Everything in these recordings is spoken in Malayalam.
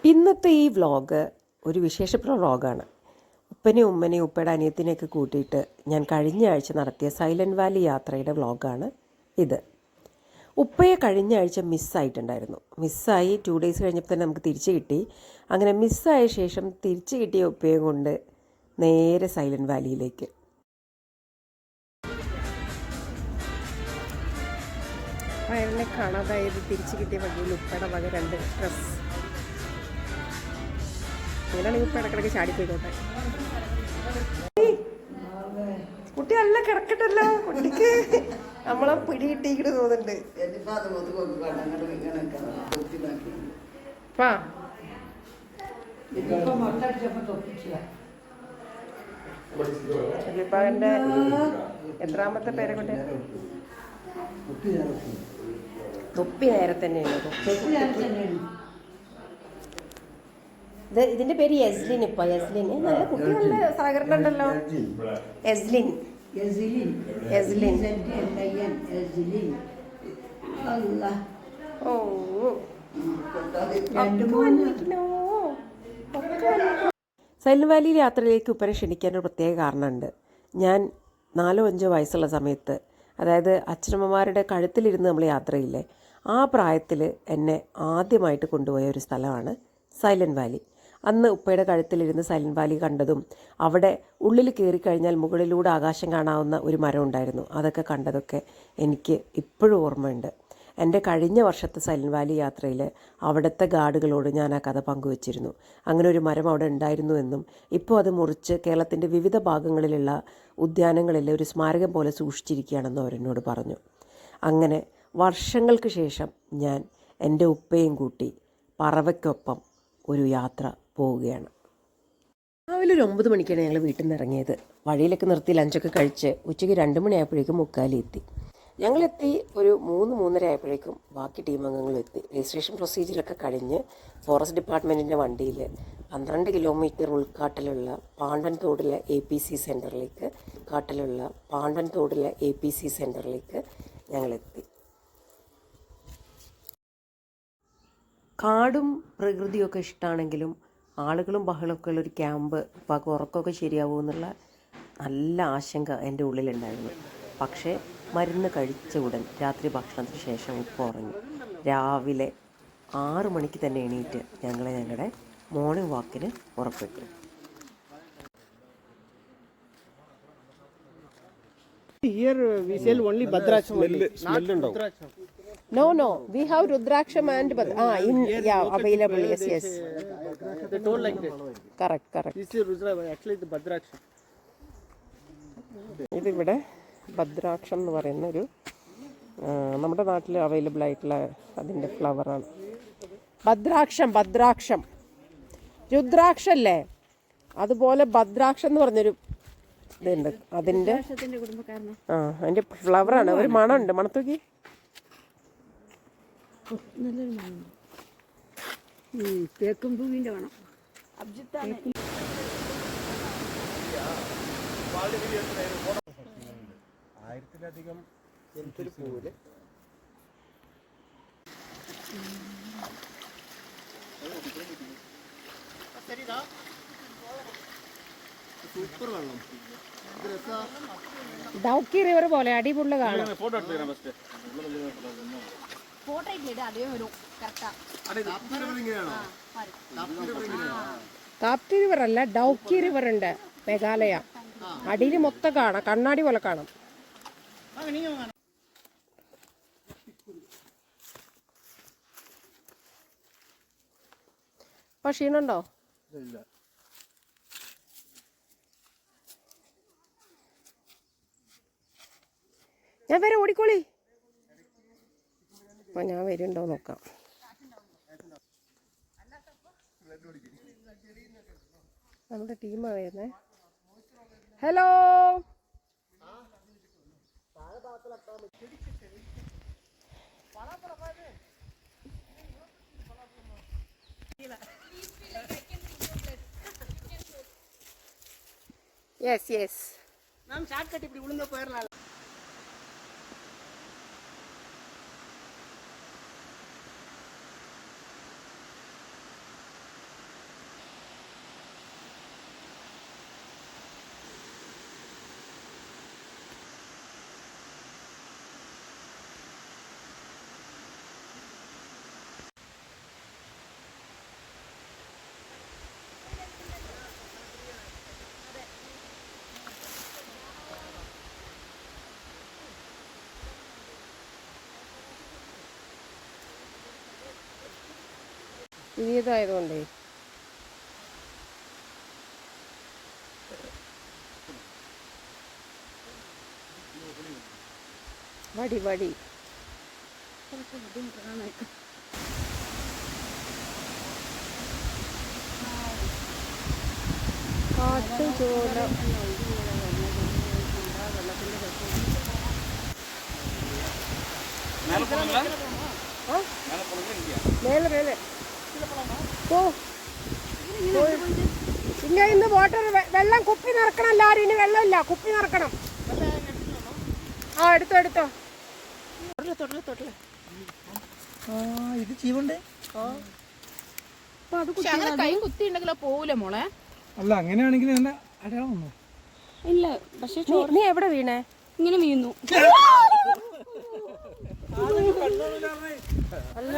ഇന്നത്തെ ഈ വ്ളോഗ് ഒരു വിശേഷപ്പെട്ട വ്ളോഗാണ്. ഉപ്പനെയും ഉമ്മനെയും ഉപ്പയുടെ അനിയത്തിനെയൊക്കെ കൂട്ടിയിട്ട് ഞാൻ കഴിഞ്ഞ ആഴ്ച നടത്തിയ സൈലൻറ്റ് വാലി യാത്രയുടെ വ്ളോഗാണ് ഇത്. ഉപ്പയെ കഴിഞ്ഞ ആഴ്ച മിസ്സായിട്ടുണ്ടായിരുന്നു. മിസ്സായി 2 days കഴിഞ്ഞപ്പോൾ തന്നെ നമുക്ക് തിരിച്ച് കിട്ടി. അങ്ങനെ മിസ്സായ ശേഷം തിരിച്ച് കിട്ടിയ ഉപ്പയെ കൊണ്ട് നേരെ സൈലൻറ്റ് വാലിയിലേക്ക്. വയറിനെ കാണാതായത് തിരിച്ച് കിട്ടിയ വകയിൽ ഉപ്പയുടെ വക 2 ഡ്രസ്സ്. അങ്ങനെയാണെങ്കിൽ ഉപ്പ ഇടക്കിടക്ക് ചാടിപ്പോയിക്കോട്ടെ. കുട്ടി നല്ല കിടക്കട്ടല്ലോ, കുട്ടിക്ക് നമ്മളെ പിടികിട്ടിക്കിട്ട് തോന്നുന്നുണ്ട്. ചെല്ലിപ്പാന്റെ എത്രാമത്തെ പേരെ കൊണ്ട് തൊപ്പി നേരെ തന്നെയാണ്. ഇതിന്റെ പേര് യസ്ലിൻ. ഇപ്പൊ യസ്ലിൻ നല്ല കുട്ടി, നല്ല സഹകരണം ഉണ്ടല്ലോ. യസ്ലിൻ ഓ സൈലന്റ് വാലി യാത്രയിലേക്ക് ഉപ്പനെ ക്ഷണിക്കാനൊരു പ്രത്യേക കാരണമുണ്ട്. ഞാൻ 4-5 വയസ്സുള്ള സമയത്ത്, അതായത് അച്ഛനമ്മമാരുടെ കഴുത്തിലിരുന്ന് നമ്മൾ യാത്രയില്ലേ, ആ പ്രായത്തിൽ എന്നെ ആദ്യമായിട്ട് കൊണ്ടുപോയ ഒരു സ്ഥലമാണ് സൈലൻറ്റ് വാലി. അന്ന് ഉപ്പയുടെ കഴുത്തിലിരുന്ന് സൈലൻറ്റ് വാലി കണ്ടതും, അവിടെ ഉള്ളിൽ കയറിക്കഴിഞ്ഞാൽ മുകളിലൂടെ ആകാശം കാണാവുന്ന ഒരു മരം ഉണ്ടായിരുന്നു. അതൊക്കെ കണ്ടതൊക്കെ എനിക്ക് ഇപ്പോഴും ഓർമ്മയുണ്ട്. എൻ്റെ കഴിഞ്ഞ വർഷത്തെ സൈലൻറ്റ് വാലി യാത്രയിൽ അവിടുത്തെ ഗാർഡുകളോട് ഞാൻ ആ കഥ പങ്കുവച്ചിരുന്നു. അങ്ങനെ ഒരു മരം അവിടെ ഉണ്ടായിരുന്നു എന്നും ഇപ്പോൾ അത് മുറിച്ച് കേരളത്തിൻ്റെ വിവിധ ഭാഗങ്ങളിലുള്ള ഉദ്യാനങ്ങളിൽ ഒരു സ്മാരകം പോലെ സൂക്ഷിച്ചിരിക്കുകയാണെന്നും അവരെന്നോട് പറഞ്ഞു. അങ്ങനെ വർഷങ്ങൾക്ക് ശേഷം ഞാൻ എൻ്റെ ഉപ്പയും കൂട്ടി പറവയ്ക്കൊപ്പം ഒരു യാത്ര പോവുകയാണ്. രാവിലെ ഒരു 9 മണിക്കാണ് ഞങ്ങൾ വീട്ടിൽ നിന്ന് ഇറങ്ങിയത്. വഴിയിലൊക്കെ നിർത്തി ലഞ്ചൊക്കെ കഴിച്ച് ഉച്ചയ്ക്ക് 2 മണിയായപ്പോഴേക്കും മുക്കാലി എത്തി. ഞങ്ങളെത്തി ഒരു 3-3:30 ആയപ്പോഴേക്കും ബാക്കി ടീം അംഗങ്ങളും എത്തി. രജിസ്ട്രേഷൻ പ്രൊസീജിയറൊക്കെ കഴിഞ്ഞ് ഫോറസ്റ്റ് ഡിപ്പാർട്ട്മെൻറ്റിൻ്റെ വണ്ടിയിൽ 12 കിലോമീറ്റർ ഉൾക്കാട്ടിലുള്ള പാണ്ടൻ തോടിലെ APC സെൻറ്ററിലേക്ക് ഞങ്ങളെത്തി. കാടും പ്രകൃതിയൊക്കെ ഇഷ്ടമാണെങ്കിലും ആളുകളും ബഹളമൊക്കെ ഉള്ളൊരു ക്യാമ്പ് ഉപ്പാക്ക് ഉറക്കമൊക്കെ ശരിയാവുമെന്നുള്ള നല്ല ആശങ്ക എൻ്റെ ഉള്ളിലുണ്ടായിരുന്നു. പക്ഷേ മരുന്ന് കഴിച്ച ഉടൻ രാത്രി ഭക്ഷണത്തിന് ശേഷം ഉപ്പ ഉറങ്ങി. രാവിലെ 6 മണിക്ക് തന്നെ എണീറ്റ് ഞങ്ങളുടെ മോർണിംഗ് വാക്കിന് പുറപ്പെട്ടു. Here we sell only Bhadraksham. Smell No, we have Rudraksham and available. Yes. They told like that. Correct. This is Rudraksham. Actually, the Bhadraksham. ഇതിവിടെ ഭദ്രാക്ഷം എന്ന് പറയുന്നൊരു നമ്മുടെ നാട്ടിൽ അവൈലബിൾ ആയിട്ടുള്ള അതിൻ്റെ ഫ്ലവറാണ്. ഭദ്രാക്ഷം രുദ്രാക്ഷല്ലേ, അതുപോലെ ഭദ്രാക്ഷം എന്ന് പറഞ്ഞൊരു ഇതുണ്ട്. അതിൻ്റെ അതിൻ്റെ ഫ്ലവറാണ്. ഒരു മണമുണ്ട്, മണത്തോക്കി. തേക്കും പൂവിൻ്റെ വേണം. ആയിരത്തിലധികം എന്തൊരു പൂവില് സൂപ്പർ വെള്ളം. ഡൗക്കി റിവർ പോലെ അടിപൊളി കാണാം. താപ്തി റിവർ അല്ല, ഡൗക്കി റിവർ ഉണ്ട് മേഘാലയ. അടിയിൽ മൊത്തം കാണാം, കണ്ണാടി പോലെ കാണാം. ഇപ്പൊ ക്ഷീണുണ്ടോ? ഞാൻ വരെ ഓടിക്കോളി. അപ്പൊ ഞാൻ വരുന്നുണ്ടോ നോക്കാം. നമ്മുടെ ടീമാ വരുന്നേ. ഹലോ, യെസ് നാം ഷാർട്ട് കട്ട് இப்படி உளுங்க போயிரலாம். പുതിയതായതുകൊണ്ടേ വടി വടി കാട്ടുചോല മേലെ മേലെ ഓ ഇല്ല ഇന്ന് വാട്ടർ വെള്ളം കുപ്പി നിറക്കണം. എല്ലാവരും ഇനി വെള്ളമില്ല, കുപ്പി നിറക്കണം. ആ എടുത്തോ എടുത്തോ. ഇത് ജീവണ്ട് കൈ കുത്തി ഉണ്ടെങ്കിലോ പോവൂല മോളെ. അല്ല അങ്ങനെയാണെങ്കിൽ എന്നെ അടയാളം വന്നു. ഇല്ല പക്ഷെ നീ എവിടെ വീണേ? ഇങ്ങനെ വീഴുന്നു. അല്ല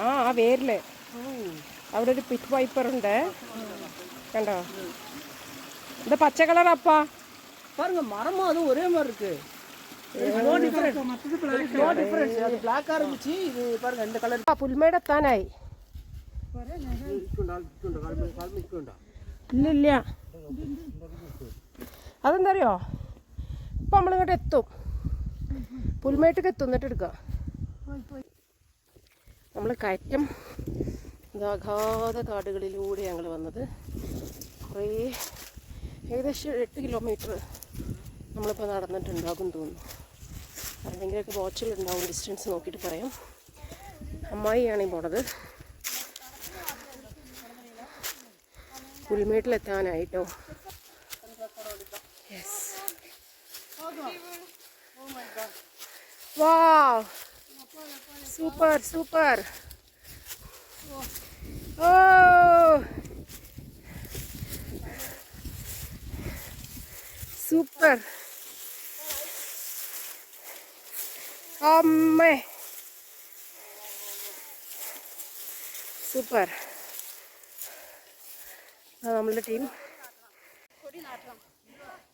ആ വേരില് അവിടെ ഒരു പിറ്റ് വൈപ്പർ ഉണ്ട്, കണ്ടോ? ഇത് പച്ച കളർ അപ്പാ பாருங்க மரமும் அதுவும் ஒரே மாதிரி இருக்கு. No difference. No difference. அது பிளாக் ஆரம்பிச்சு இது பாருங்க இந்த கலர். പുൽമേടെത്താനായി. ഇല്ലില്ല, അതെന്തറിയോ, ഇപ്പം നമ്മളിങ്ങോട്ട് എത്തും, പുൽമേട്ടക്ക് എത്തും, എന്നിട്ട് എടുക്കാം. നമ്മൾ കയറ്റം അഗാധ കാടുകളിലൂടെ ഞങ്ങൾ വന്നത്. കുറേ ഏകദേശം 8 കിലോമീറ്റർ നമ്മളിപ്പോൾ നടന്നിട്ടുണ്ടാകും തോന്നുന്നു. ആരെങ്കിലുമൊക്കെ വാച്ചിലുണ്ടാവും, ഡിസ്റ്റൻസ് നോക്കിയിട്ട് പറയാം. അമ്മായിയാണ് ഈ പോണത്. പുൽമേട്ടിലെത്താനായിട്ടോ. യെസ്, വാവ്, സൂപ്പർ സൂപ്പർ. ഓ സൂപ്പർ അമ്മേ, സൂപ്പർ. നമ്മളുടെ ടീം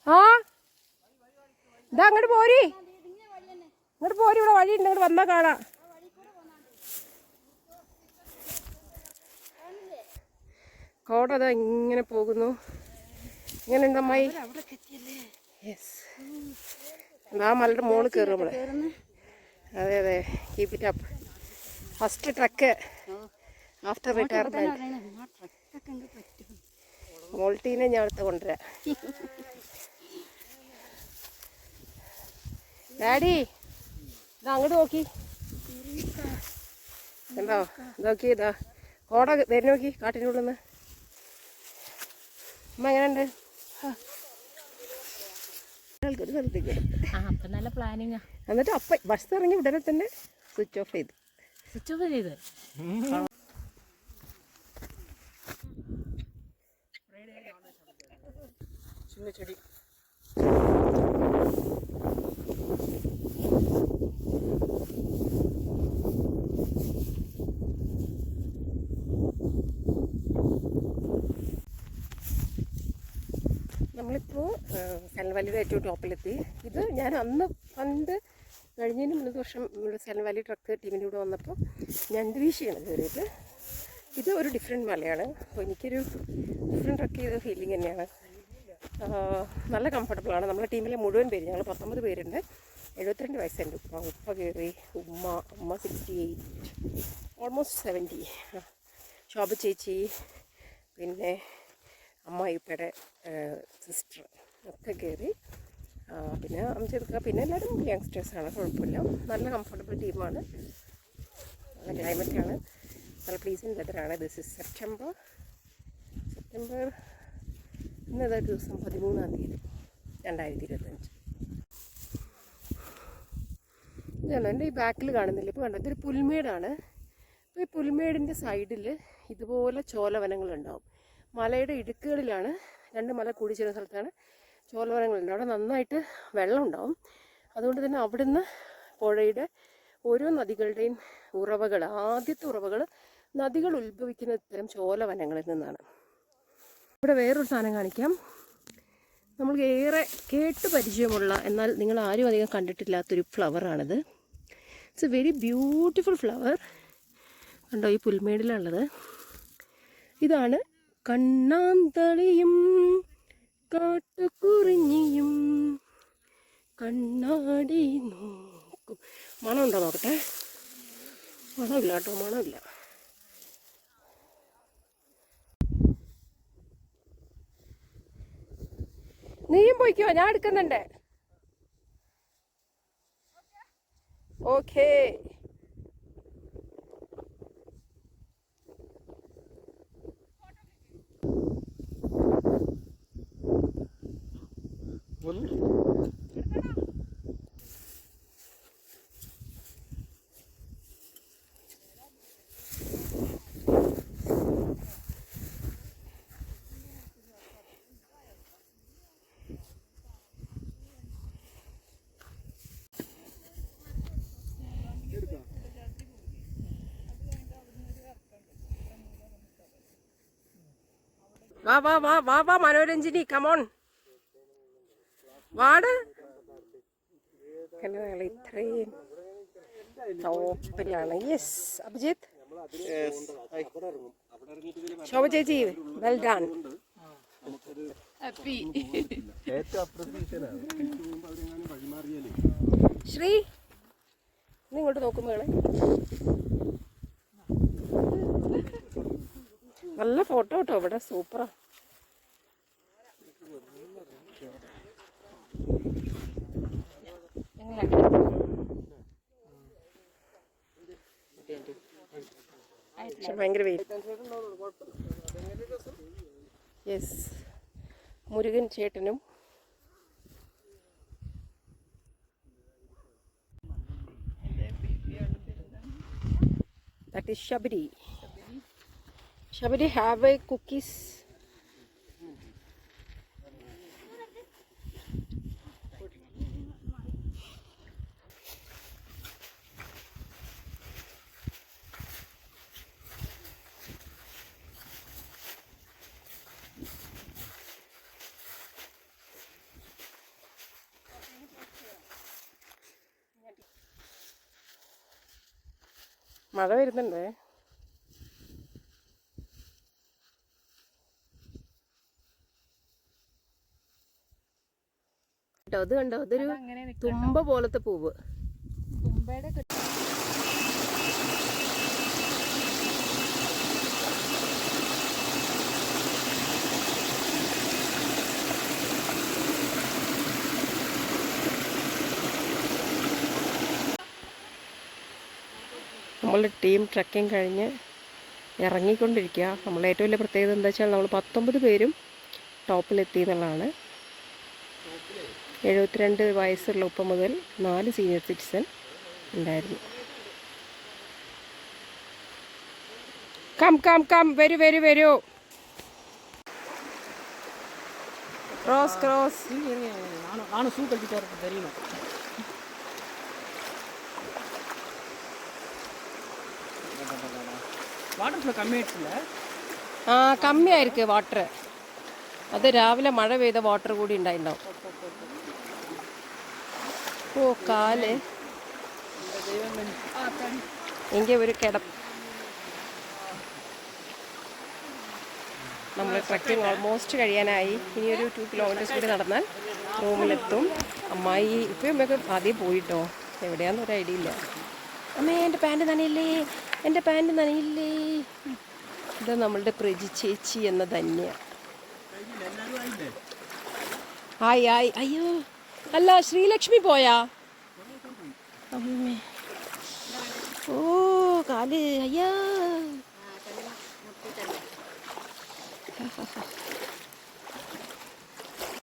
ആ ഇതാ അങ്ങോട്ട് പോരി, ഇങ്ങോട്ട് പോരി, ഇവിടെ വഴി ഉണ്ട്, ഇങ്ങോട്ട് വന്നാൽ കാണാം. കോടതാ ഇങ്ങനെ പോകുന്നു. ഇങ്ങനെ ഉണ്ട് അമ്മായി. യെസ്, ആ മലയുടെ മുകളിൽ കയറും നമ്മള്. അതെ അതെ, keep it up. First truck after retirement. മോൾട്ടീനെ ഞാൻ അടുത്ത് കൊണ്ടുവരാം. ഡാഡി ഇതാ അങ്ങോട്ട് നോക്കി, കണ്ടോ? നോക്കി, ഇതാ കോട വരുന്ന നോക്കി, കാട്ടിനുള്ളിൽ നിന്ന്. അമ്മ എങ്ങനെയുണ്ട്? ഒരു സ്ഥലത്തേക്ക് നല്ല പ്ലാനിങ്ങാ. എന്നിട്ട് അപ്പം ബസ് ഇറങ്ങി ഉടനെ തന്നെ സ്വിച്ച് ഓഫ് ചെയ്ത് ചെടി. നമ്മളിപ്പോൾ സൈലന്റ് വാലിയുടെ ഏറ്റവും ടോപ്പിലെത്തി. ഇത് ഞാൻ അന്ന് പണ്ട് കഴിഞ്ഞതിന് 3 വർഷം ഇവിടെ സൈലന്റ് വാലി ട്രക്ക് ടീമിൻ്റെ കൂടെ വന്നപ്പോൾ ഞണ്ടുവീശിയാണ് കയറിയത്. ഇത് ഒരു ഡിഫറെൻറ്റ് മലയാണ്. അപ്പോൾ എനിക്കൊരു ഡിഫറെൻറ്റ് ട്രക്ക് ചെയ്ത ഫീലിംഗ് തന്നെയാണ്. നല്ല കംഫർട്ടബിളാണ്. നമ്മുടെ ടീമിലെ മുഴുവൻ പേര്, ഞങ്ങൾ 19 പേരുണ്ട്. 72 വയസ്സുണ്ട്. ഉപ്പ കയറി, അമ്മ 68, ഓൾമോസ്റ്റ് 70. ശോഭ ചേച്ചി, പിന്നെ അമ്മായിപ്പയുടെ സിസ്റ്റർ ഒക്കെ കയറി. പിന്നെ അമ്മച്ചെടുക്കുക, പിന്നെ എല്ലാവരും യങ്സ്റ്റേഴ്സാണ്, കുഴപ്പമില്ല. നല്ല കംഫർട്ടബിൾ ടീമാണ്. നല്ല ക്ലൈമറ്റാണ്, നല്ല പ്ലീസിങ് വെതറാണ്. ദിസ് ഇസ് സെപ്റ്റംബർ ഇന്നേതാ ദിവസം 13-ാം തീയതി 2025. ഇതാണ് എൻ്റെ ഈ ബാക്കിൽ കാണുന്നില്ല. ഇപ്പോൾ കണ്ടോ, ഇതൊരു പുൽമേടാണ്. അപ്പോൾ ഈ പുൽമേടിൻ്റെ സൈഡിൽ ഇതുപോലെ ചോലവനങ്ങളുണ്ടാവും. മലയുടെ ഇടുക്കുകളിലാണ്, 2 മല കൂടിച്ചേരുന്ന സ്ഥലത്താണ് ചോലവനങ്ങളുണ്ട്. അവിടെ നന്നായിട്ട് വെള്ളം ഉണ്ടാവും. അതുകൊണ്ട് തന്നെ അവിടുന്ന് പുഴയുടെ ഓരോ നദികളുടെയും ഉറവകൾ, ആദ്യത്തെ ഉറവകൾ നദികൾ ഉത്ഭവിക്കുന്ന ഇത്തരം ചോലവനങ്ങളിൽ നിന്നാണ്. ഇവിടെ വേറൊരു സാധനം കാണിക്കാം. നമ്മൾക്ക് ഏറെ കേട്ട് പരിചയമുള്ള എന്നാൽ നിങ്ങൾ ആരും അധികം കണ്ടിട്ടില്ലാത്തൊരു ഫ്ലവറാണിത്. It's a very beautiful flower. കണ്ടോ, ഈ പുൽമേടിലുള്ളത്. ഇതാണ് കണ്ണാന്തളിയും കാട്ടുകുറിഞ്ഞിയും കണ്ണാടി നോക്കും. മണമുണ്ടോ നോക്കട്ടെ. മണമില്ല കേട്ടോ, മണമില്ല. നീയും പോയിക്കോ, ഞാൻ എടുക്കുന്നുണ്ട്. ഓക്കേ. വാ വാ വാ വാ വാ മനോരഞ്ജിനി, കമോൺ വാട്. ഇത്രയും ടോപ്പിലാണ്. യെസ് അഭിജിത്ത്, ശോഭ ചേച്ചി, വെൽ ഡൺ. ശ്രീ നീ ഇങ്ങോട്ട് നോക്കുമ്പോളെ നല്ല ഫോട്ടോ കേട്ടോ, ഇവിടെ സൂപ്പറാ. ഭയങ്കര വെയിൽ. യെസ്, മുരുകൻ ചേട്ടനും that is Shabri. Shabri, have a cookies. മഴ വരുന്നുണ്ടേ. കേട്ടോ, അത് കണ്ടോ, അതൊരു തുമ്പ പോലത്തെ പൂവ്. നമ്മളുടെ ടീം ട്രക്കിംഗ് കഴിഞ്ഞ് ഇറങ്ങിക്കൊണ്ടിരിക്കുക. നമ്മളെ ഏറ്റവും വലിയ പ്രത്യേകത എന്താ വെച്ചാൽ നമ്മൾ 19 പേരും ടോപ്പിലെത്തി എന്നുള്ളതാണ്. 72 വയസ്സുള്ള ഉപ്പ മുതൽ 4 സീനിയർ സിറ്റിസൺ ഉണ്ടായിരുന്നു. കം കം കം, വരൂ വരൂ വരൂ. Cross cross. நானும் ஷூ கட்டிட்டு வரது தெரியுமா? വാട്ടർ ഫ്ലോ കമ്മിയായിട്ടില്ല. ആ, കമ്മിയായിരിക്കും വാട്ടർ. അത് രാവിലെ മഴ പെയ്ത വാട്ടർ കൂടി ഉണ്ടായിട്ടുണ്ടാവും. ഓ, കാല് എങ്കിൽ ഒരു നമ്മൾ ട്രക്കിംഗ് ഓൾമോസ്റ്റ് കഴിയാനായി. ഇനിയൊരു 2 കിലോമീറ്റേഴ്സ് കൂടി നടന്നാൽ റൂമിലെത്തും. അമ്മായി ഇപ്പം അമ്മയൊക്കെ ആദ്യം പോയിട്ടോ, എവിടെയാണെന്നൊരു ഐഡിയ ഇല്ല. അമ്മേ, എൻ്റെ പാൻറ് നനയില്ലേ, എൻ്റെ പാൻറ് നനയില്ലേ. ഇത് നമ്മളുടെ പ്രജി ചേച്ചി എന്ന ധന്യ. ആയി ആയി. അയ്യോ, അല്ല ശ്രീലക്ഷ്മി പോയാ? അമ്മേ, ഓ കാല്, അയ്യോ.